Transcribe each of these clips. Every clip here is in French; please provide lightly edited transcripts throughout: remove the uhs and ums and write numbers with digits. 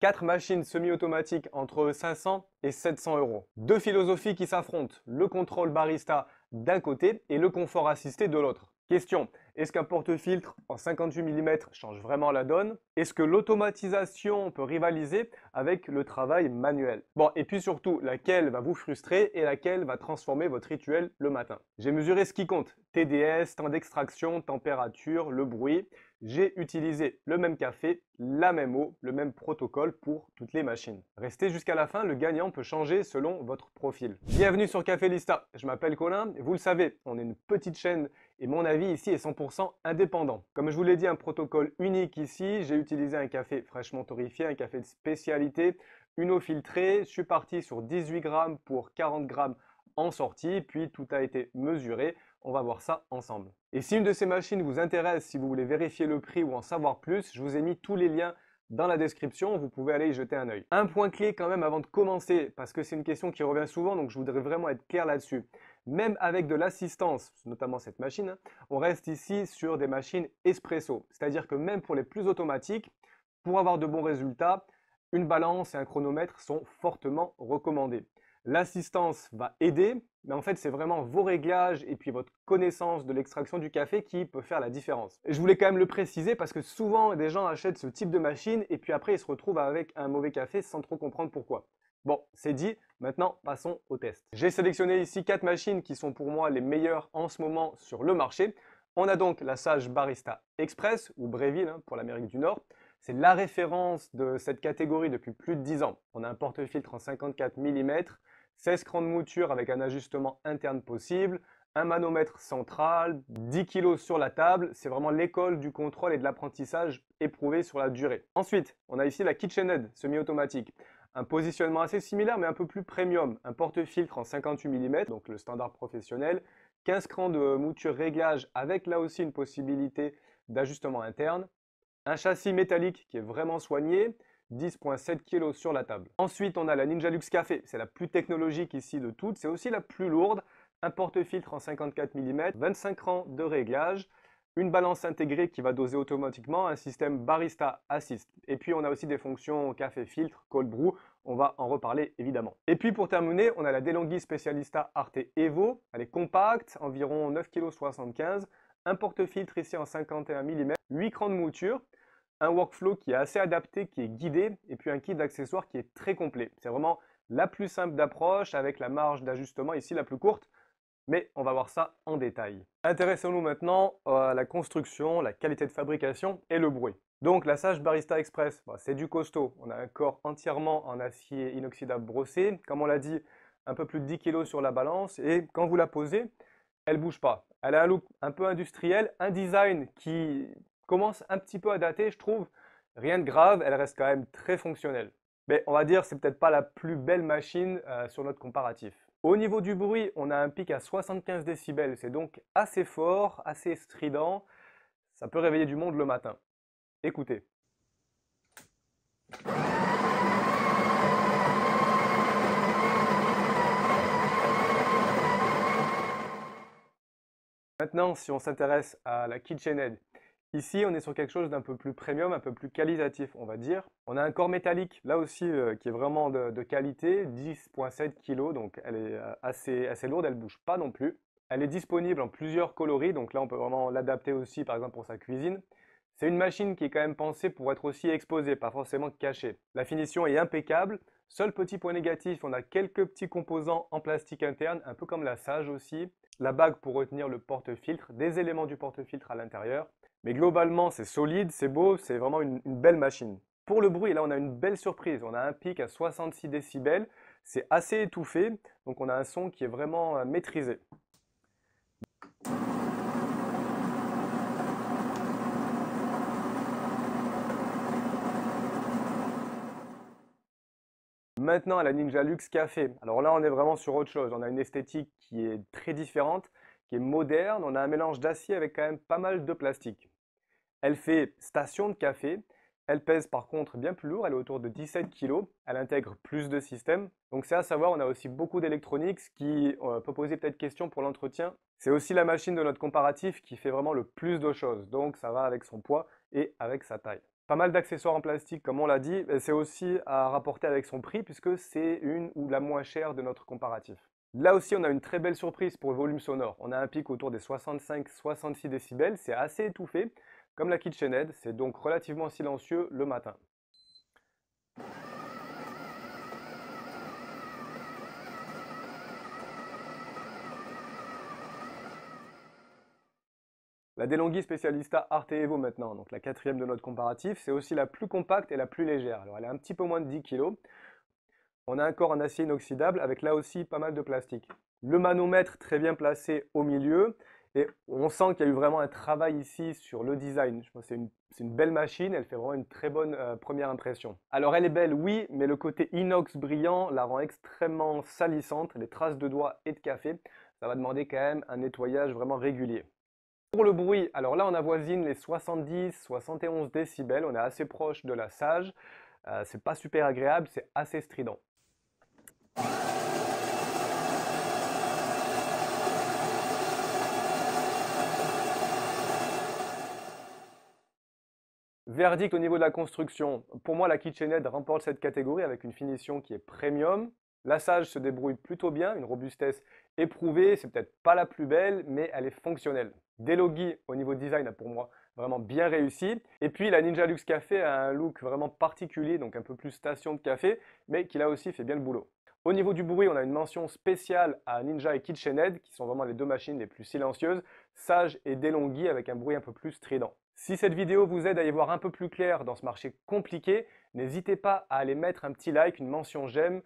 4 machines semi-automatiques entre 500 et 700 euros. Deux philosophies qui s'affrontent, le contrôle barista d'un côté et le confort assisté de l'autre. Question, est-ce qu'un porte-filtre en 58 mm change vraiment la donne? Est-ce que l'automatisation peut rivaliser avec le travail manuel? Bon, et puis surtout, laquelle va vous frustrer et laquelle va transformer votre rituel le matin? J'ai mesuré ce qui compte, TDS, temps d'extraction, température, le bruit. J'ai utilisé le même café, la même eau, le même protocole pour toutes les machines. Restez jusqu'à la fin, le gagnant peut changer selon votre profil. Bienvenue sur Café Lista, je m'appelle Colin, vous le savez, on est une petite chaîne et mon avis ici est 100% indépendant. Comme je vous l'ai dit, un protocole unique ici, j'ai utilisé un café fraîchement torréfié, un café de spécialité, une eau filtrée, je suis parti sur 18 grammes pour 40 grammes en sortie, puis tout a été mesuré. On va voir ça ensemble. Et si une de ces machines vous intéresse, si vous voulez vérifier le prix ou en savoir plus, je vous ai mis tous les liens dans la description, vous pouvez aller y jeter un œil. Un point clé quand même avant de commencer, parce que c'est une question qui revient souvent, donc je voudrais vraiment être clair là-dessus. Même avec de l'assistance, notamment cette machine, on reste ici sur des machines espresso. C'est-à-dire que même pour les plus automatiques, pour avoir de bons résultats, une balance et un chronomètre sont fortement recommandés. L'assistance va aider, mais en fait, c'est vraiment vos réglages et puis votre connaissance de l'extraction du café qui peut faire la différence. Et je voulais quand même le préciser parce que souvent, des gens achètent ce type de machine et puis après, ils se retrouvent avec un mauvais café sans trop comprendre pourquoi. Bon, c'est dit, maintenant passons au test. J'ai sélectionné ici 4 machines qui sont pour moi les meilleures en ce moment sur le marché. On a donc la Sage Barista Express, ou Breville pour l'Amérique du Nord. C'est la référence de cette catégorie depuis plus de 10 ans. On a un porte-filtre en 54 mm, 16 crans de mouture avec un ajustement interne possible, un manomètre central, 10 kg sur la table. C'est vraiment l'école du contrôle et de l'apprentissage éprouvé sur la durée. Ensuite, on a ici la KitchenAid semi-automatique. Un positionnement assez similaire mais un peu plus premium. Un porte-filtre en 58 mm, donc le standard professionnel. 15 crans de mouture réglage avec là aussi une possibilité d'ajustement interne. Un châssis métallique qui est vraiment soigné. 10,7 kg sur la table. Ensuite, on a la Ninja Luxe Café. C'est la plus technologique ici de toutes. C'est aussi la plus lourde. Un porte-filtre en 54 mm, 25 rangs de réglage, une balance intégrée qui va doser automatiquement, un système Barista Assist. Et puis, on a aussi des fonctions café filtre, cold brew. On va en reparler évidemment. Et puis, pour terminer, on a la DeLonghi Specialista Arte Evo. Elle est compacte, environ 9,75 kg. Un porte-filtre ici en 51 mm, 8 crans de mouture. Un workflow qui est assez adapté, qui est guidé, et puis un kit d'accessoires qui est très complet. C'est vraiment la plus simple d'approche avec la marge d'ajustement ici la plus courte, mais on va voir ça en détail. Intéressons-nous maintenant à la construction, la qualité de fabrication et le bruit. Donc la Sage Barista Express, c'est du costaud. On a un corps entièrement en acier inoxydable brossé, comme on l'a dit, un peu plus de 10 kg sur la balance, et quand vous la posez, elle ne bouge pas. Elle a un look un peu industriel, un design qui commence un petit peu à dater, je trouve. Rien de grave, elle reste quand même très fonctionnelle. Mais on va dire, c'est peut-être pas la plus belle machine sur notre comparatif. Au niveau du bruit, on a un pic à 75 décibels. C'est donc assez fort, assez strident. Ça peut réveiller du monde le matin. Écoutez. Maintenant, si on s'intéresse à la KitchenAid, ici, on est sur quelque chose d'un peu plus premium, un peu plus qualitatif, on va dire. On a un corps métallique, là aussi, qui est vraiment de qualité, 10,7 kg, donc elle est assez lourde, elle ne bouge pas non plus. Elle est disponible en plusieurs coloris, donc là, on peut vraiment l'adapter aussi, par exemple, pour sa cuisine. C'est une machine qui est quand même pensée pour être aussi exposée, pas forcément cachée. La finition est impeccable. Seul petit point négatif, on a quelques petits composants en plastique interne, un peu comme la Sage aussi. La bague pour retenir le porte-filtre, des éléments du porte-filtre à l'intérieur. Mais globalement, c'est solide, c'est beau, c'est vraiment une belle machine. Pour le bruit, là, on a une belle surprise. On a un pic à 66 décibels. C'est assez étouffé, donc on a un son qui est vraiment maîtrisé. Maintenant, à la Ninja Luxe Café. Alors là, on est vraiment sur autre chose. On a une esthétique qui est très différente, qui est moderne. On a un mélange d'acier avec quand même pas mal de plastique. Elle fait station de café. Elle pèse par contre bien plus lourd. Elle est autour de 17 kg. Elle intègre plus de systèmes. Donc c'est à savoir, on a aussi beaucoup d'électronique, ce qui peut poser peut-être question pour l'entretien. C'est aussi la machine de notre comparatif qui fait vraiment le plus de choses. Donc ça va avec son poids et avec sa taille. Pas mal d'accessoires en plastique, comme on l'a dit, et c'est aussi à rapporter avec son prix puisque c'est une ou la moins chère de notre comparatif. Là aussi, on a une très belle surprise pour le volume sonore. On a un pic autour des 65-66 décibels, c'est assez étouffé, comme la KitchenAid, c'est donc relativement silencieux le matin. La DeLonghi Specialista Arte Evo maintenant, donc la quatrième de notre comparatif, c'est aussi la plus compacte et la plus légère. Alors elle est un petit peu moins de 10 kg. On a un corps en acier inoxydable avec là aussi pas mal de plastique. Le manomètre très bien placé au milieu et on sent qu'il y a eu vraiment un travail ici sur le design. Je pense que c'est une belle machine, elle fait vraiment une très bonne première impression. Alors elle est belle, oui, mais le côté inox brillant la rend extrêmement salissante, les traces de doigts et de café. Ça va demander quand même un nettoyage vraiment régulier. Pour le bruit, alors là on avoisine les 70-71 décibels, on est assez proche de la Sage. C'est pas super agréable, c'est assez strident. Verdict au niveau de la construction. Pour moi, la KitchenAid remporte cette catégorie avec une finition qui est premium. La Sage se débrouille plutôt bien, une robustesse éprouvée. C'est peut-être pas la plus belle, mais elle est fonctionnelle. DeLonghi, au niveau design, a pour moi vraiment bien réussi. Et puis la Ninja Luxe Café a un look vraiment particulier, donc un peu plus station de café, mais qui là aussi fait bien le boulot. Au niveau du bruit, on a une mention spéciale à Ninja et KitchenAid, qui sont vraiment les deux machines les plus silencieuses, Sage et DeLonghi avec un bruit un peu plus strident. Si cette vidéo vous aide à y voir un peu plus clair dans ce marché compliqué, n'hésitez pas à aller mettre un petit like, une mention j'aime.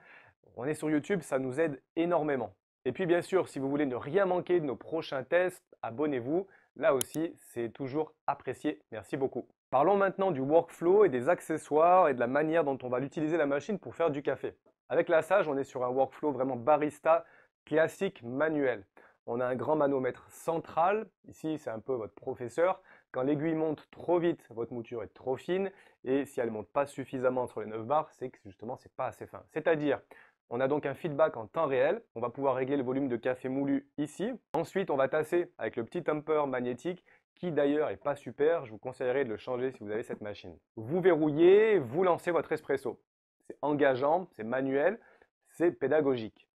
On est sur YouTube, ça nous aide énormément. Et puis bien sûr, si vous voulez ne rien manquer de nos prochains tests, abonnez-vous. Là aussi, c'est toujours apprécié. Merci beaucoup. Parlons maintenant du workflow et des accessoires et de la manière dont on va l'utiliser la machine pour faire du café. Avec la Sage, on est sur un workflow vraiment barista classique manuel. On a un grand manomètre central. Ici, c'est un peu votre professeur. Quand l'aiguille monte trop vite, votre mouture est trop fine. Et si elle ne monte pas suffisamment entre les 9 barres, c'est que justement, c'est pas assez fin. C'est-à-dire, on a donc un feedback en temps réel. On va pouvoir régler le volume de café moulu ici. Ensuite, on va tasser avec le petit tamper magnétique qui d'ailleurs est pas super. Je vous conseillerais de le changer si vous avez cette machine. Vous verrouillez, vous lancez votre espresso. C'est engageant, c'est manuel, c'est pédagogique.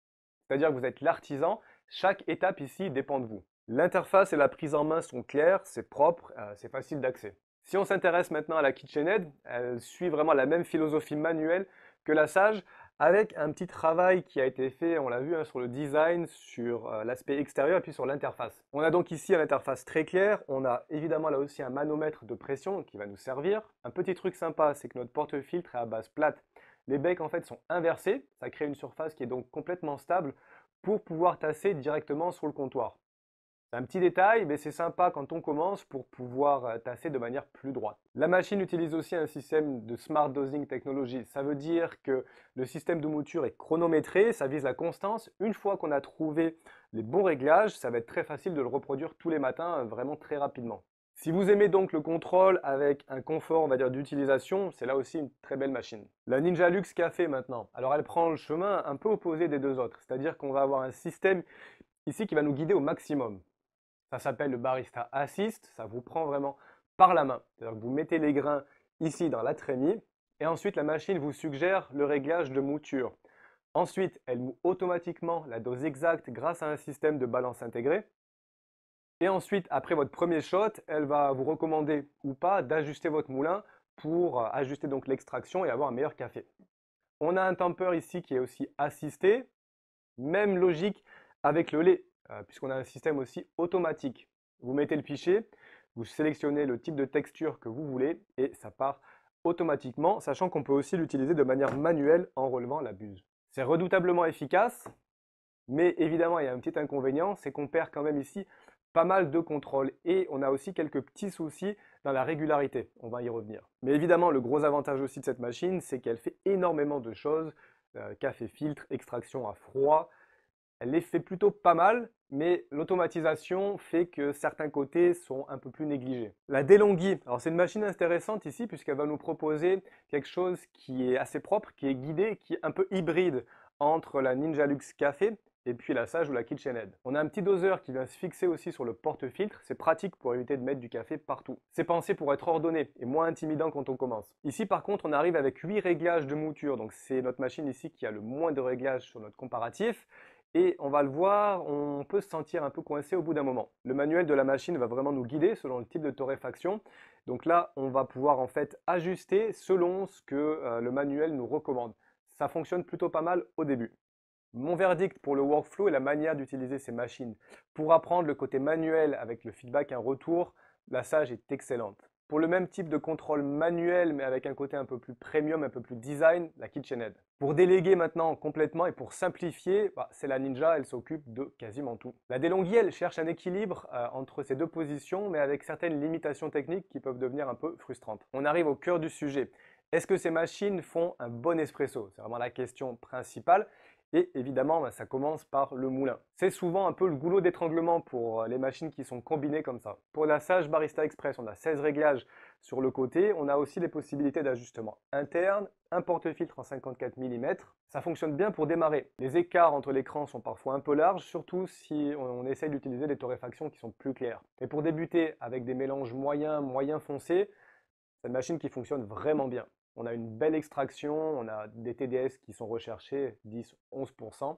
C'est-à-dire que vous êtes l'artisan. Chaque étape ici dépend de vous. L'interface et la prise en main sont claires, c'est propre, c'est facile d'accès. Si on s'intéresse maintenant à la KitchenAid, elle suit vraiment la même philosophie manuelle que la Sage, avec un petit travail qui a été fait, on l'a vu, sur le design, sur l'aspect extérieur et puis sur l'interface. On a donc ici une interface très claire, on a évidemment là aussi un manomètre de pression qui va nous servir. Un petit truc sympa, c'est que notre porte-filtre est à base plate. Les becs en fait sont inversés, ça crée une surface qui est donc complètement stable pour pouvoir tasser directement sur le comptoir. C'est un petit détail, mais c'est sympa quand on commence pour pouvoir tasser de manière plus droite. La machine utilise aussi un système de Smart Dosing Technology. Ça veut dire que le système de mouture est chronométré, ça vise la constance. Une fois qu'on a trouvé les bons réglages, ça va être très facile de le reproduire tous les matins, vraiment très rapidement. Si vous aimez donc le contrôle avec un confort, on va dire, d'utilisation, c'est là aussi une très belle machine. La Ninja Luxe Café maintenant. Alors elle prend le chemin un peu opposé des deux autres, c'est-à-dire qu'on va avoir un système ici qui va nous guider au maximum. Ça s'appelle le Barista Assist, ça vous prend vraiment par la main. C'est-à-dire que vous mettez les grains ici dans la trémie et ensuite la machine vous suggère le réglage de mouture. Ensuite, elle moud automatiquement la dose exacte grâce à un système de balance intégré. Et ensuite, après votre premier shot, elle va vous recommander ou pas d'ajuster votre moulin pour ajuster donc l'extraction et avoir un meilleur café. On a un tamper ici qui est aussi assisté, même logique avec le lait, puisqu'on a un système aussi automatique. Vous mettez le pichet, vous sélectionnez le type de texture que vous voulez et ça part automatiquement, sachant qu'on peut aussi l'utiliser de manière manuelle en relevant la buse. C'est redoutablement efficace, mais évidemment il y a un petit inconvénient, c'est qu'on perd quand même ici pas mal de contrôle et on a aussi quelques petits soucis dans la régularité, on va y revenir. Mais évidemment le gros avantage aussi de cette machine, c'est qu'elle fait énormément de choses, café filtre, extraction à froid. Elle les fait plutôt pas mal, mais l'automatisation fait que certains côtés sont un peu plus négligés. La DeLonghi, alors c'est une machine intéressante ici puisqu'elle va nous proposer quelque chose qui est assez propre, qui est guidé, qui est un peu hybride entre la Ninja Luxe Café et puis la Sage ou la KitchenAid. On a un petit doseur qui vient se fixer aussi sur le porte-filtre, c'est pratique pour éviter de mettre du café partout. C'est pensé pour être ordonné et moins intimidant quand on commence. Ici par contre on arrive avec 8 réglages de mouture, donc c'est notre machine ici qui a le moins de réglages sur notre comparatif. Et on va le voir, on peut se sentir un peu coincé au bout d'un moment. Le manuel de la machine va vraiment nous guider selon le type de torréfaction. Donc là, on va pouvoir en fait ajuster selon ce que le manuel nous recommande. Ça fonctionne plutôt pas mal au début. Mon verdict pour le workflow et la manière d'utiliser ces machines. Pour apprendre le côté manuel avec le feedback, un retour, la Sage est excellente. Pour le même type de contrôle manuel, mais avec un côté un peu plus premium, un peu plus design, la KitchenAid. Pour déléguer maintenant complètement et pour simplifier, c'est la Ninja, elle s'occupe de quasiment tout. La DeLonghi, elle cherche un équilibre entre ces deux positions, mais avec certaines limitations techniques qui peuvent devenir un peu frustrantes. On arrive au cœur du sujet. Est-ce que ces machines font un bon espresso? C'est vraiment la question principale. Et évidemment, ça commence par le moulin. C'est souvent un peu le goulot d'étranglement pour les machines qui sont combinées comme ça. Pour la Sage Barista Express, on a 16 réglages sur le côté. On a aussi les possibilités d'ajustement interne, un porte-filtre en 54 mm. Ça fonctionne bien pour démarrer. Les écarts entre l'écran sont parfois un peu larges, surtout si on essaye d'utiliser des torréfactions qui sont plus claires. Et pour débuter avec des mélanges moyens, moyens foncés, c'est une machine qui fonctionne vraiment bien. On a une belle extraction, on a des TDS qui sont recherchés, 10-11%.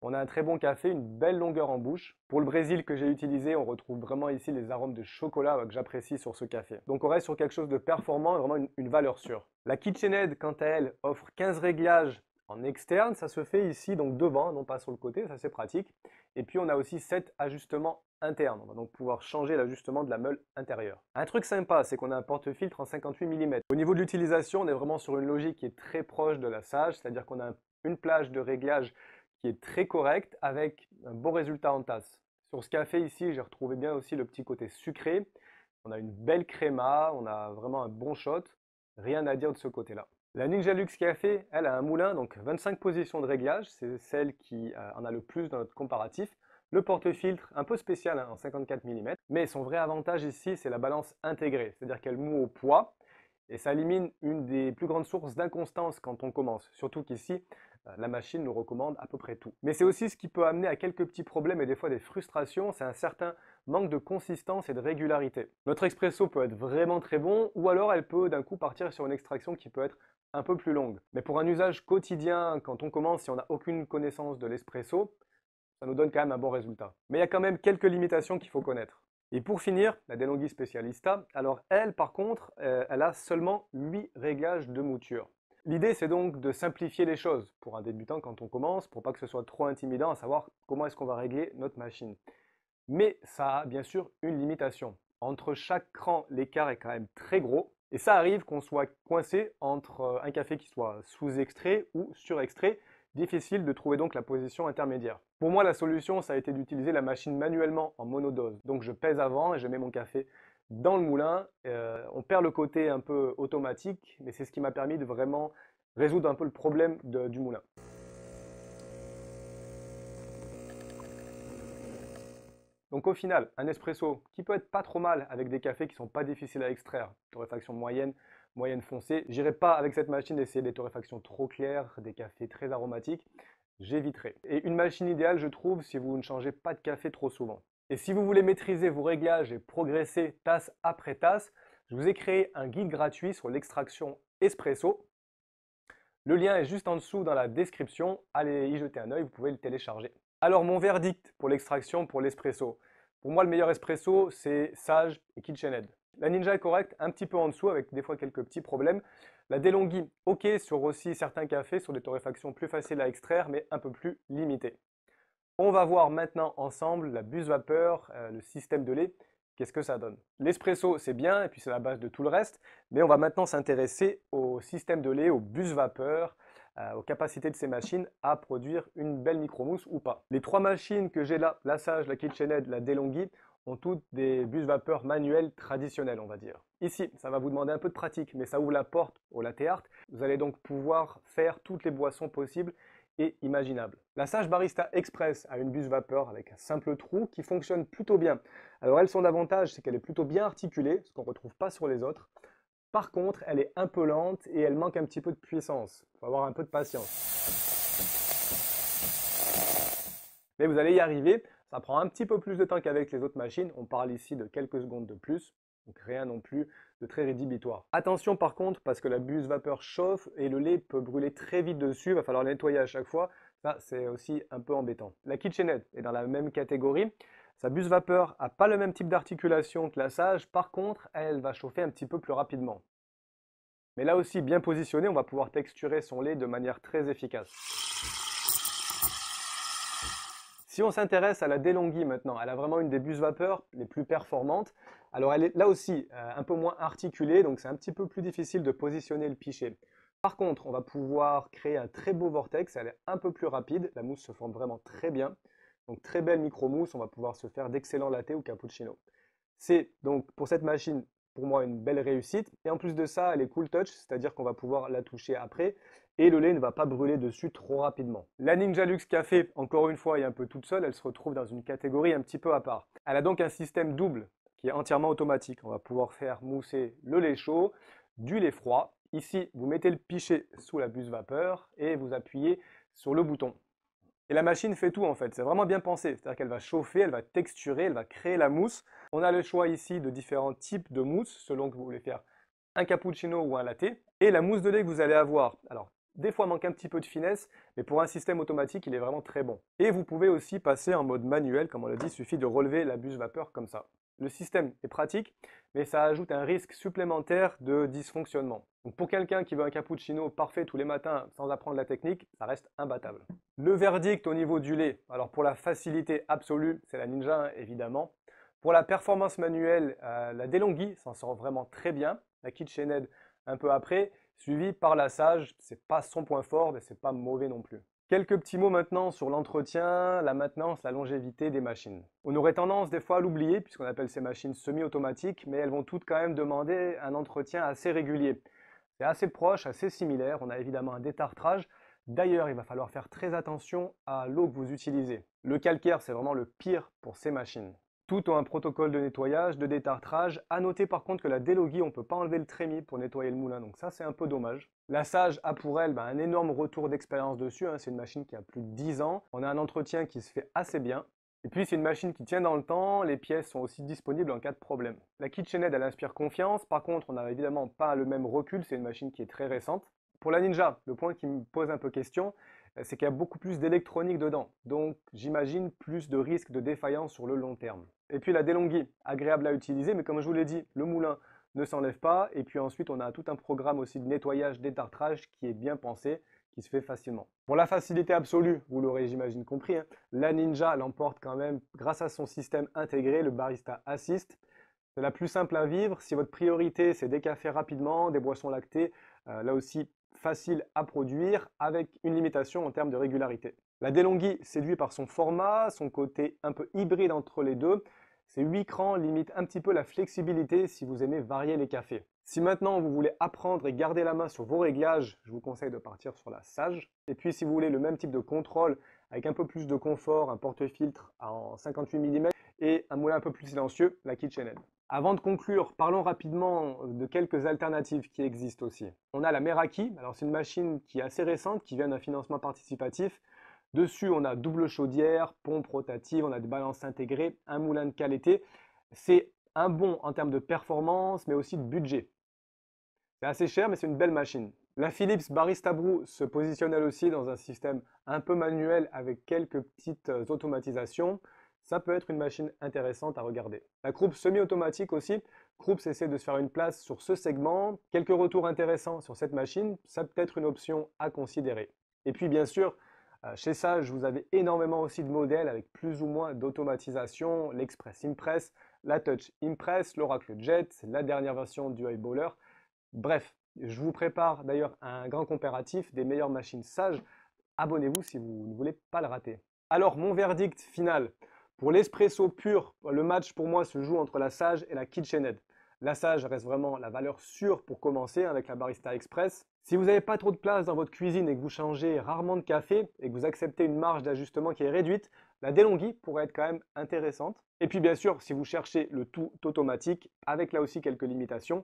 On a un très bon café, une belle longueur en bouche. Pour le Brésil que j'ai utilisé, on retrouve vraiment ici les arômes de chocolat que j'apprécie sur ce café. Donc on reste sur quelque chose de performant et vraiment une valeur sûre. La KitchenAid, quant à elle, offre 15 réglages en externe. Ça se fait ici, donc devant, non pas sur le côté, ça c'est pratique. Et puis on a aussi 7 ajustements internes. On va donc pouvoir changer l'ajustement de la meule intérieure. Un truc sympa, c'est qu'on a un porte-filtre en 58 mm. Au niveau de l'utilisation, on est vraiment sur une logique qui est très proche de la Sage, c'est-à-dire qu'on a une plage de réglage qui est très correcte avec un bon résultat en tasse. Sur ce café ici, j'ai retrouvé bien aussi le petit côté sucré. On a une belle créma, on a vraiment un bon shot. Rien à dire de ce côté-là. La Ninja Luxe Café, elle a un moulin, donc 25 positions de réglage, c'est celle qui en a le plus dans notre comparatif. Le porte-filtre, un peu spécial en 54 mm, mais son vrai avantage ici, c'est la balance intégrée, c'est-à-dire qu'elle moud au poids, et ça élimine une des plus grandes sources d'inconstance quand on commence, surtout qu'ici, la machine nous recommande à peu près tout. Mais c'est aussi ce qui peut amener à quelques petits problèmes et des fois des frustrations, c'est un certain manque de consistance et de régularité. Notre expresso peut être vraiment très bon, ou alors elle peut d'un coup partir sur une extraction qui peut être un peu plus longue. Mais pour un usage quotidien, quand on commence, si on n'a aucune connaissance de l'espresso, ça nous donne quand même un bon résultat. Mais il y a quand même quelques limitations qu'il faut connaître. Et pour finir, la DeLonghi Specialista, alors elle par contre, elle a seulement 8 réglages de mouture. L'idée c'est donc de simplifier les choses pour un débutant quand on commence, pour pas que ce soit trop intimidant à savoir comment est-ce qu'on va régler notre machine. Mais ça a bien sûr une limitation. Entre chaque cran, l'écart est quand même très gros. Et ça arrive qu'on soit coincé entre un café qui soit sous-extrait ou sur-extrait. Difficile de trouver donc la position intermédiaire. Pour moi, la solution, ça a été d'utiliser la machine manuellement en monodose. Donc je pèse avant et je mets mon café dans le moulin. On perd le côté un peu automatique, mais c'est ce qui m'a permis de vraiment résoudre un peu le problème du moulin. Donc au final, un espresso qui peut être pas trop mal avec des cafés qui sont pas difficiles à extraire, torréfaction moyenne, moyenne foncée. J'irai pas avec cette machine essayer des torréfactions trop claires, des cafés très aromatiques, j'éviterai. Et une machine idéale, je trouve, si vous ne changez pas de café trop souvent. Et si vous voulez maîtriser vos réglages et progresser tasse après tasse, je vous ai créé un guide gratuit sur l'extraction espresso. Le lien est juste en dessous dans la description, allez y jeter un œil, vous pouvez le télécharger. Alors mon verdict pour l'extraction pour l'espresso. Pour moi le meilleur espresso c'est Sage et KitchenAid. La Ninja est correcte, un petit peu en dessous avec des fois quelques petits problèmes. La DeLonghi, ok sur aussi certains cafés, sur des torréfactions plus faciles à extraire mais un peu plus limitées. On va voir maintenant ensemble la buse vapeur, le système de lait. Qu'est-ce que ça donne? L'espresso, c'est bien, et puis c'est la base de tout le reste, mais on va maintenant s'intéresser au système de lait, aux bus vapeur, aux capacités de ces machines à produire une belle micromousse ou pas. Les trois machines que j'ai là, la Sage, la KitchenAid, la DeLonghi, ont toutes des bus vapeur manuels traditionnels, on va dire. Ici, ça va vous demander un peu de pratique, mais ça ouvre la porte au latte art. Vous allez donc pouvoir faire toutes les boissons possibles et imaginables. La Sage Barista Express a une buse vapeur avec un simple trou qui fonctionne plutôt bien. Alors elle, son avantage, c'est qu'elle est plutôt bien articulée, ce qu'on ne retrouve pas sur les autres. Par contre, elle est un peu lente et elle manque un petit peu de puissance. Il faut avoir un peu de patience. Mais vous allez y arriver, ça prend un petit peu plus de temps qu'avec les autres machines, on parle ici de quelques secondes de plus, donc rien non plus de très rédhibitoire. Attention par contre, parce que la buse vapeur chauffe et le lait peut brûler très vite dessus, il va falloir le nettoyer à chaque fois, ça c'est aussi un peu embêtant. La KitchenAid est dans la même catégorie, sa buse vapeur n'a pas le même type d'articulation que la Sage, par contre elle va chauffer un petit peu plus rapidement. Mais là aussi, bien positionné, on va pouvoir texturer son lait de manière très efficace. Si on s'intéresse à la DeLonghi maintenant, elle a vraiment une des buses vapeur les plus performantes. Alors elle est là aussi un peu moins articulée, donc c'est un petit peu plus difficile de positionner le pichet. Par contre, on va pouvoir créer un très beau vortex, elle est un peu plus rapide, la mousse se forme vraiment très bien. Donc très belle micro-mousse, on va pouvoir se faire d'excellents latte ou cappuccino. C'est donc pour cette machine, pour moi, une belle réussite. Et en plus de ça, elle est cool touch, c'est-à-dire qu'on va pouvoir la toucher après et le lait ne va pas brûler dessus trop rapidement. La Ninja Luxe Café, encore une fois, est un peu toute seule, elle se retrouve dans une catégorie un petit peu à part. Elle a donc un système double qui est entièrement automatique. On va pouvoir faire mousser le lait chaud, du lait froid. Ici, vous mettez le pichet sous la buse vapeur et vous appuyez sur le bouton. Et la machine fait tout en fait, c'est vraiment bien pensé. C'est-à-dire qu'elle va chauffer, elle va texturer, elle va créer la mousse. On a le choix ici de différents types de mousse selon que vous voulez faire un cappuccino ou un latte. Et la mousse de lait que vous allez avoir, alors des fois manque un petit peu de finesse, mais pour un système automatique, il est vraiment très bon. Et vous pouvez aussi passer en mode manuel, comme on l'a dit, il suffit de relever la buse vapeur comme ça. Le système est pratique, mais ça ajoute un risque supplémentaire de dysfonctionnement. Donc pour quelqu'un qui veut un cappuccino parfait tous les matins sans apprendre la technique, ça reste imbattable. Le verdict au niveau du lait, alors pour la facilité absolue, c'est la Ninja évidemment. Pour la performance manuelle, la DeLonghi s'en sort vraiment très bien. La KitchenAid un peu après, suivi par la Sage. C'est pas son point fort, mais c'est pas mauvais non plus. Quelques petits mots maintenant sur l'entretien, la maintenance, la longévité des machines. On aurait tendance des fois à l'oublier puisqu'on appelle ces machines semi-automatiques, mais elles vont toutes quand même demander un entretien assez régulier. C'est assez proche, assez similaire. On a évidemment un détartrage. D'ailleurs, il va falloir faire très attention à l'eau que vous utilisez. Le calcaire, c'est vraiment le pire pour ces machines. Tout ont un protocole de nettoyage, de détartrage. À noter par contre que la DeLonghi, on ne peut pas enlever le trémie pour nettoyer le moulin, donc ça c'est un peu dommage. La Sage a pour elle un énorme retour d'expérience dessus, c'est une machine qui a plus de 10 ans. On a un entretien qui se fait assez bien. Et puis c'est une machine qui tient dans le temps, les pièces sont aussi disponibles en cas de problème. La KitchenAid elle inspire confiance, par contre on n'a évidemment pas le même recul, c'est une machine qui est très récente. Pour la Ninja, le point qui me pose un peu question, c'est qu'il y a beaucoup plus d'électronique dedans, donc j'imagine plus de risques de défaillance sur le long terme. Et puis la DeLonghi, agréable à utiliser, mais comme je vous l'ai dit, le moulin ne s'enlève pas, et puis ensuite on a tout un programme aussi de nettoyage, détartrage qui est bien pensé, qui se fait facilement. Pour la facilité absolue, vous l'aurez j'imagine compris, la Ninja l'emporte quand même grâce à son système intégré, le Barista Assist. C'est la plus simple à vivre. Si votre priorité c'est des cafés rapidement, des boissons lactées, là aussi facile à produire avec une limitation en termes de régularité. La DeLonghi séduit par son format, son côté un peu hybride entre les deux. Ces 8 crans limitent un petit peu la flexibilité si vous aimez varier les cafés. Si maintenant vous voulez apprendre et garder la main sur vos réglages, je vous conseille de partir sur la Sage. Et puis si vous voulez le même type de contrôle avec un peu plus de confort, un porte-filtre en 58 mm et un moulin un peu plus silencieux, la KitchenAid. Avant de conclure, parlons rapidement de quelques alternatives qui existent aussi. On a la Meraki, alors c'est une machine qui est assez récente, qui vient d'un financement participatif. Dessus, on a double chaudière, pompe rotative, on a des balances intégrées, un moulin de qualité. C'est un bon en termes de performance, mais aussi de budget. C'est assez cher, mais c'est une belle machine. La Philips Barista Brew se positionne elle aussi dans un système un peu manuel avec quelques petites automatisations. Ça peut être une machine intéressante à regarder. La Krups semi-automatique aussi. Krups essaie de se faire une place sur ce segment. Quelques retours intéressants sur cette machine. Ça peut être une option à considérer. Et puis bien sûr, chez Sage, vous avez énormément aussi de modèles avec plus ou moins d'automatisation. L'Express Impress, la Touch Impress, l'Oracle Jet, la dernière version du Highballer. Bref, je vous prépare d'ailleurs un grand comparatif des meilleures machines Sage. Abonnez-vous si vous ne voulez pas le rater. Alors, mon verdict final. Pour l'espresso pur, le match pour moi se joue entre la Sage et la KitchenAid. La Sage reste vraiment la valeur sûre pour commencer avec la Barista Express. Si vous n'avez pas trop de place dans votre cuisine et que vous changez rarement de café et que vous acceptez une marge d'ajustement qui est réduite, la DeLonghi pourrait être quand même intéressante. Et puis bien sûr, si vous cherchez le tout automatique, avec là aussi quelques limitations,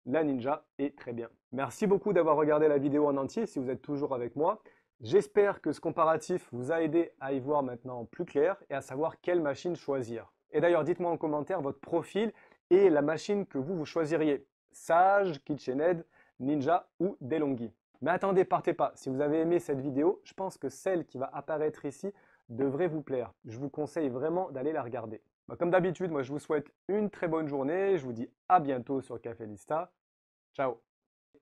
la Ninja est très bien. Merci beaucoup d'avoir regardé la vidéo en entier si vous êtes toujours avec moi. J'espère que ce comparatif vous a aidé à y voir maintenant plus clair et à savoir quelle machine choisir. Et d'ailleurs, dites-moi en commentaire votre profil et la machine que vous choisiriez. Sage, KitchenAid, Ninja ou DeLonghi. Mais attendez, partez pas. Si vous avez aimé cette vidéo, je pense que celle qui va apparaître ici devrait vous plaire. Je vous conseille vraiment d'aller la regarder. Comme d'habitude, moi je vous souhaite une très bonne journée. Je vous dis à bientôt sur Café Lista. Ciao.